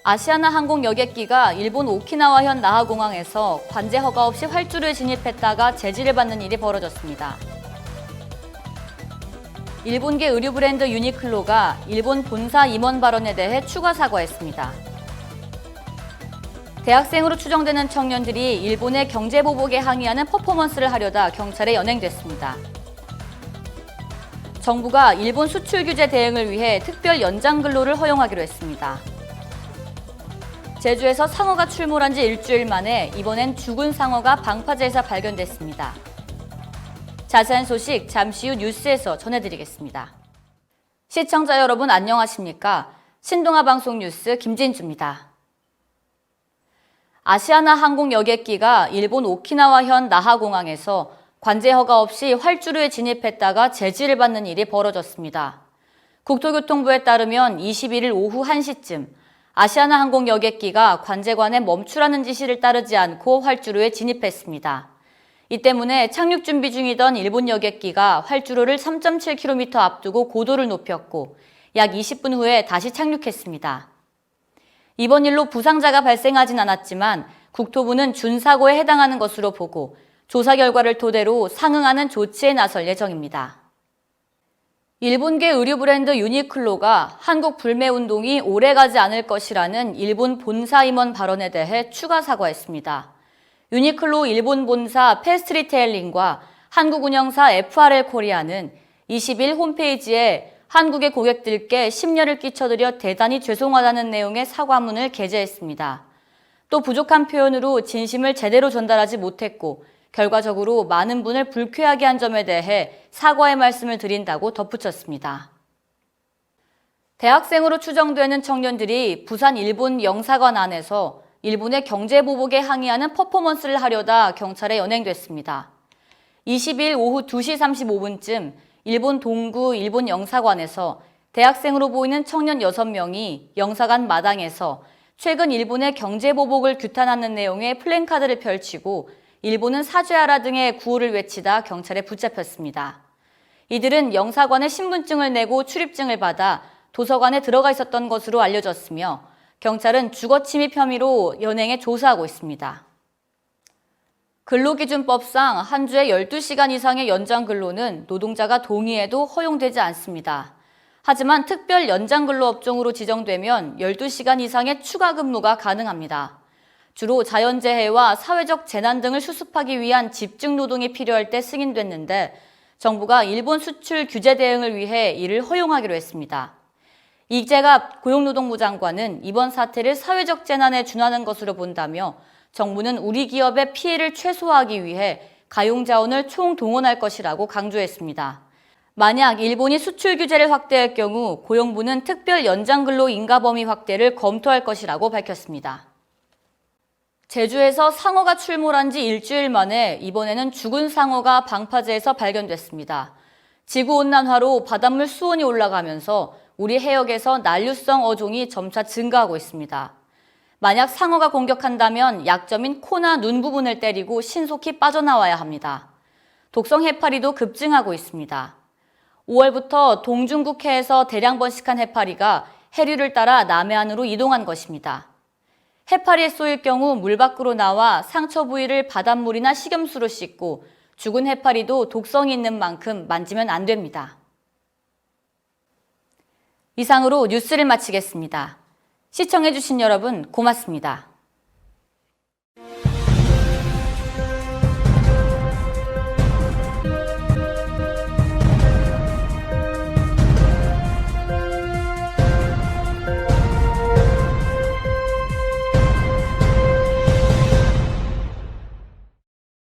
아시아나 항공 여객기가 일본 오키나와현 나하공항에서 관제 허가 없이 활주로에 진입했다가 제지를 받는 일이 벌어졌습니다. 일본계 의류 브랜드 유니클로가 일본 본사 임원 발언에 대해 추가 사과했습니다. 대학생으로 추정되는 청년들이 일본의 경제보복에 항의하는 퍼포먼스를 하려다 경찰에 연행됐습니다. 정부가 일본 수출 규제 대응을 위해 특별 연장 근로를 허용하기로 했습니다. 제주에서 상어가 출몰한 지 일주일 만에 이번엔 죽은 상어가 방파제에서 발견됐습니다. 자세한 소식 잠시 후 뉴스에서 전해드리겠습니다. 시청자 여러분 안녕하십니까? 신동아 방송 뉴스 김진주입니다. 아시아나 항공 여객기가 일본 오키나와현 나하공항에서 관제 허가 없이 활주로에 진입했다가 제지를 받는 일이 벌어졌습니다. 국토교통부에 따르면 21일 오후 1시쯤 아시아나 항공 여객기가 관제관에 멈추라는 지시를 따르지 않고 활주로에 진입했습니다. 이 때문에 착륙 준비 중이던 일본 여객기가 활주로를 3.7km 앞두고 고도를 높였고 약 20분 후에 다시 착륙했습니다. 이번 일로 부상자가 발생하진 않았지만 국토부는 준사고에 해당하는 것으로 보고 조사 결과를 토대로 상응하는 조치에 나설 예정입니다. 일본계 의류 브랜드 유니클로가 한국 불매운동이 오래가지 않을 것이라는 일본 본사 임원 발언에 대해 추가 사과했습니다. 유니클로 일본 본사 패스트리테일링과 한국 운영사 FRL 코리아는 20일 홈페이지에 한국의 고객들께 심려를 끼쳐드려 대단히 죄송하다는 내용의 사과문을 게재했습니다. 또 부족한 표현으로 진심을 제대로 전달하지 못했고 결과적으로 많은 분을 불쾌하게 한 점에 대해 사과의 말씀을 드린다고 덧붙였습니다. 대학생으로 추정되는 청년들이 부산 일본 영사관 안에서 일본의 경제보복에 항의하는 퍼포먼스를 하려다 경찰에 연행됐습니다. 20일 오후 2시 35분쯤 일본 동구 일본 영사관에서 대학생으로 보이는 청년 6명이 영사관 마당에서 최근 일본의 경제보복을 규탄하는 내용의 플랜카드를 펼치고 일본은 사죄하라 등의 구호를 외치다 경찰에 붙잡혔습니다. 이들은 영사관에 신분증을 내고 출입증을 받아 도서관에 들어가 있었던 것으로 알려졌으며 경찰은 주거침입 혐의로 연행해 조사하고 있습니다. 근로기준법상 한 주에 12시간 이상의 연장 근로는 노동자가 동의해도 허용되지 않습니다. 하지만 특별 연장 근로 업종으로 지정되면 12시간 이상의 추가 근무가 가능합니다. 주로 자연재해와 사회적 재난 등을 수습하기 위한 집중 노동이 필요할 때 승인됐는데 정부가 일본 수출 규제 대응을 위해 이를 허용하기로 했습니다. 이재갑 고용노동부 장관은 이번 사태를 사회적 재난에 준하는 것으로 본다며 정부는 우리 기업의 피해를 최소화하기 위해 가용자원을 총동원할 것이라고 강조했습니다. 만약 일본이 수출 규제를 확대할 경우 고용부는 특별 연장 근로 인가 범위 확대를 검토할 것이라고 밝혔습니다. 제주에서 상어가 출몰한 지 일주일 만에 이번에는 죽은 상어가 방파제에서 발견됐습니다. 지구온난화로 바닷물 수온이 올라가면서 우리 해역에서 난류성 어종이 점차 증가하고 있습니다. 만약 상어가 공격한다면 약점인 코나 눈 부분을 때리고 신속히 빠져나와야 합니다. 독성 해파리도 급증하고 있습니다. 5월부터 동중국해에서 대량 번식한 해파리가 해류를 따라 남해안으로 이동한 것입니다. 해파리에 쏘일 경우 물 밖으로 나와 상처 부위를 바닷물이나 식염수로 씻고 죽은 해파리도 독성이 있는 만큼 만지면 안 됩니다. 이상으로 뉴스를 마치겠습니다. 시청해주신 여러분 고맙습니다.